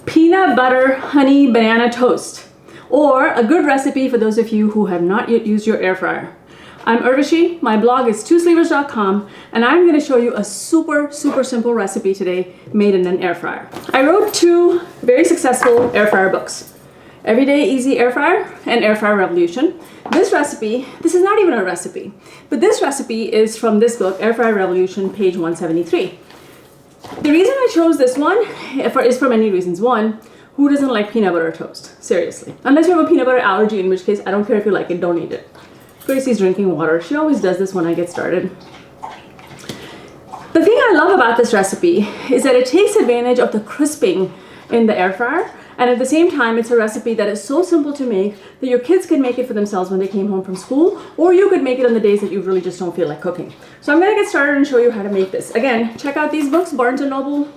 peanut butter honey banana toast, or a good recipe for those of you who have not yet used your air fryer. I'm Urvashi, my blog is TwoSleevers.com, and I'm going to show you a super simple recipe today made in an air fryer. I wrote 2 very successful air fryer books, Everyday Easy Air Fryer and Air Fryer Revolution. This recipe, this is not even a recipe, but this recipe is from this book, Air Fryer Revolution, page 173. The reason I chose this one is for many reasons. One, who doesn't like peanut butter toast? Seriously. Unless you have a peanut butter allergy, in which case I don't care if you like it, don't eat it. Gracie's drinking water. She always does this when I get started. The thing I love about this recipe is that it takes advantage of the crisping in the air fryer, and at the same time it's a recipe that is so simple to make that your kids can make it for themselves when they came home from school, or you could make it on the days that you really just don't feel like cooking. So I'm going to get started and show you how to make this. Again, check out these books, Barnes & Noble,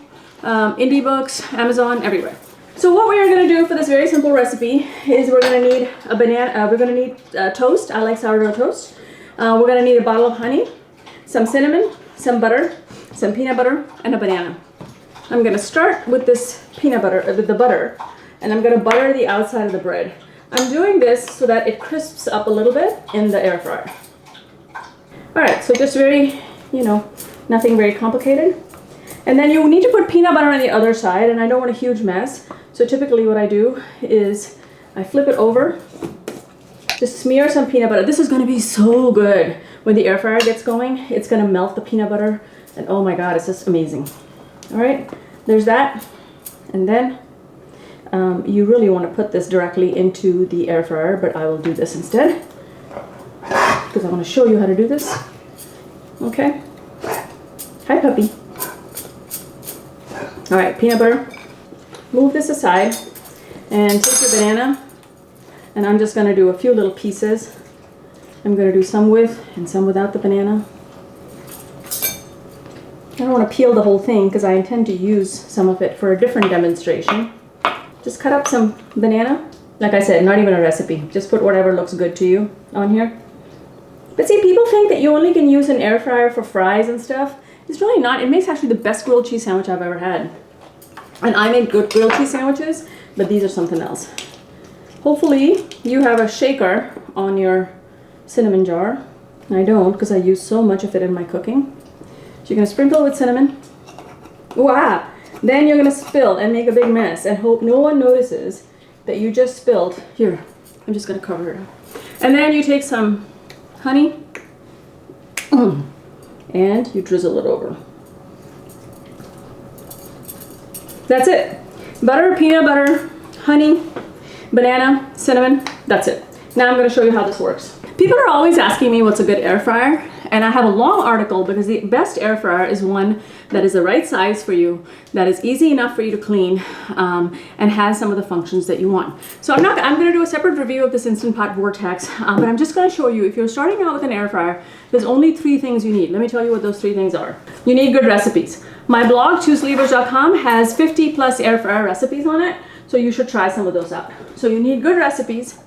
Indie Books, Amazon, everywhere. So what we are going to do for this very simple recipe is we're going to need a banana, we're going to need toast. I like sourdough toast. We're going to need a bottle of honey, some cinnamon, some butter, some peanut butter, and a banana. I'm going to start with this peanut butter, with the butter, and I'm going to butter the outside of the bread. I'm doing this so that it crisps up a little bit in the air fryer. All right, so just very, nothing very complicated. And then you need to put peanut butter on the other side, and I don't want a huge mess. So typically what I do is I flip it over, just smear some peanut butter. This is going to be so good when the air fryer gets going. It's going to melt the peanut butter, and oh my God, it's just amazing. All right, there's that. And then you really want to put this directly into the air fryer, but I will do this instead because I want to show you how to do this. Okay. Hi, puppy. All right, peanut butter. Move this aside and take your banana, and I'm just going to do a few little pieces. I'm going to do some with and some without the banana. I don't want to peel the whole thing because I intend to use some of it for a different demonstration. Just cut up some banana. Like I said, not even a recipe. Just put whatever looks good to you on here. But see, people think that you only can use an air fryer for fries and stuff. It's really not. It makes actually the best grilled cheese sandwich I've ever had. And I make good grilled cheese sandwiches, but these are something else. Hopefully you have a shaker on your cinnamon jar. I don't, because I use so much of it in my cooking. So you're going to sprinkle with cinnamon. Wow! Then you're going to spill and make a big mess and hope no one notices that you just spilled. Here, I'm just going to cover it up. And then you take some honey and you drizzle it over. That's it. Butter, peanut butter, honey, banana, cinnamon. That's it. Now I'm going to show you how this works. People are always asking me what's a good air fryer, and I have a long article because the best air fryer is one that is the right size for you, that is easy enough for you to clean, and has some of the functions that you want. So I'm going to do a separate review of this Instant Pot Vortex, but I'm just going to show you, if you're starting out with an air fryer, there's only 3 things you need. Let me tell you what those 3 things are. You need good recipes. My blog, TwoSleevers.com, has 50+ air fryer recipes on it, so you should try some of those out. So you need good recipes.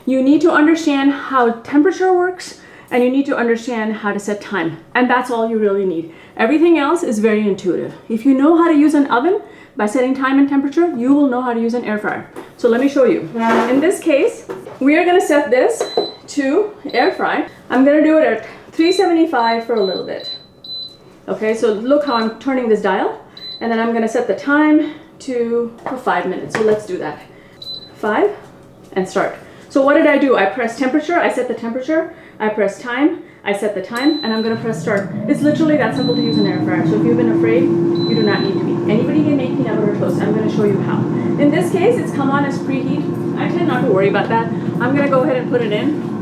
You need to understand how temperature works, and you need to understand how to set time. And that's all you really need. Everything else is very intuitive. If you know how to use an oven by setting time and temperature, you will know how to use an air fryer. So let me show you. In this case, we are going to set this to air fry. I'm going to do it at 375 for a little bit. Okay, so look how I'm turning this dial, and then I'm going to set the time for 5 minutes. So let's do that. 5 and start. So what did I do? I pressed temperature, I set the temperature, I pressed time, I set the time, and I'm going to press start. It's literally that simple to use an air fryer. So if you've been afraid, you do not need to be. Anybody can make peanut butter toast. I'm going to show you how. In this case, it's come on as preheat. I tend not to worry about that. I'm going to go ahead and put it in.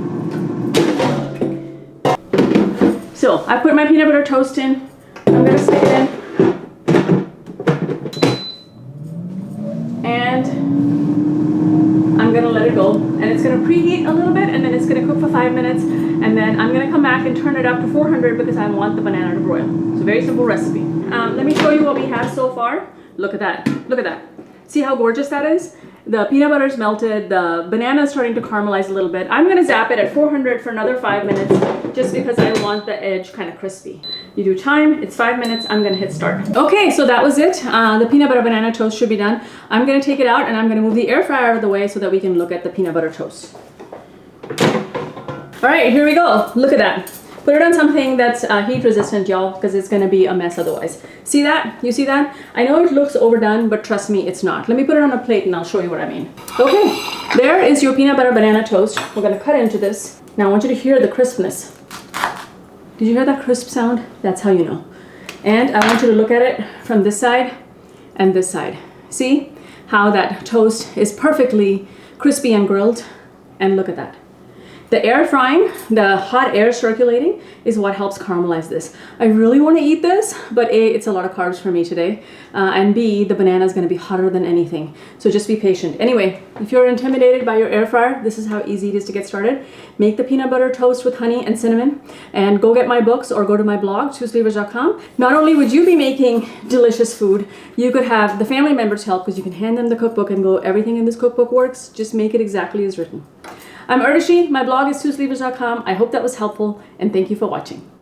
So I put my peanut butter toast in. I'm going to stick it in. And I'm going to let it go. And it's going to preheat a little bit, and then it's going to cook for 5 minutes. And then I'm going to come back and turn it up to 400 because I want the banana to broil. It's a very simple recipe. Let me show you what we have so far. Look at that. Look at that. See how gorgeous that is? The peanut butter is melted. The banana is starting to caramelize a little bit. I'm going to zap it at 400 for another 5 minutes just because I want the edge kind of crispy. You do time, it's 5 minutes. I'm going to hit start. Okay, so that was it. The peanut butter banana toast should be done. I'm going to take it out and I'm going to move the air fryer out of the way so that we can look at the peanut butter toast. All right, here we go. Look at that. Put it on something that's heat resistant, y'all, because it's going to be a mess otherwise. See that? You see that? I know it looks overdone, but trust me, it's not. Let me put it on a plate and I'll show you what I mean. Okay, there is your peanut butter banana toast. We're going to cut into this. Now I want you to hear the crispness. Did you hear that crisp sound? That's how you know. And I want you to look at it from this side and this side. See how that toast is perfectly crispy and grilled? And look at that. The air frying, the hot air circulating is what helps caramelize this. I really want to eat this, but A, it's a lot of carbs for me today, and B, the banana is going to be hotter than anything. So just be patient. Anyway, if you're intimidated by your air fryer, this is how easy it is to get started. Make the peanut butter toast with honey and cinnamon, and go get my books or go to my blog, TwoSleevers.com. Not only would you be making delicious food, you could have the family members help because you can hand them the cookbook and go, everything in this cookbook works. Just make it exactly as written. I'm Urdashi. My blog is TwoSleevers.com. I hope that was helpful, and thank you for watching.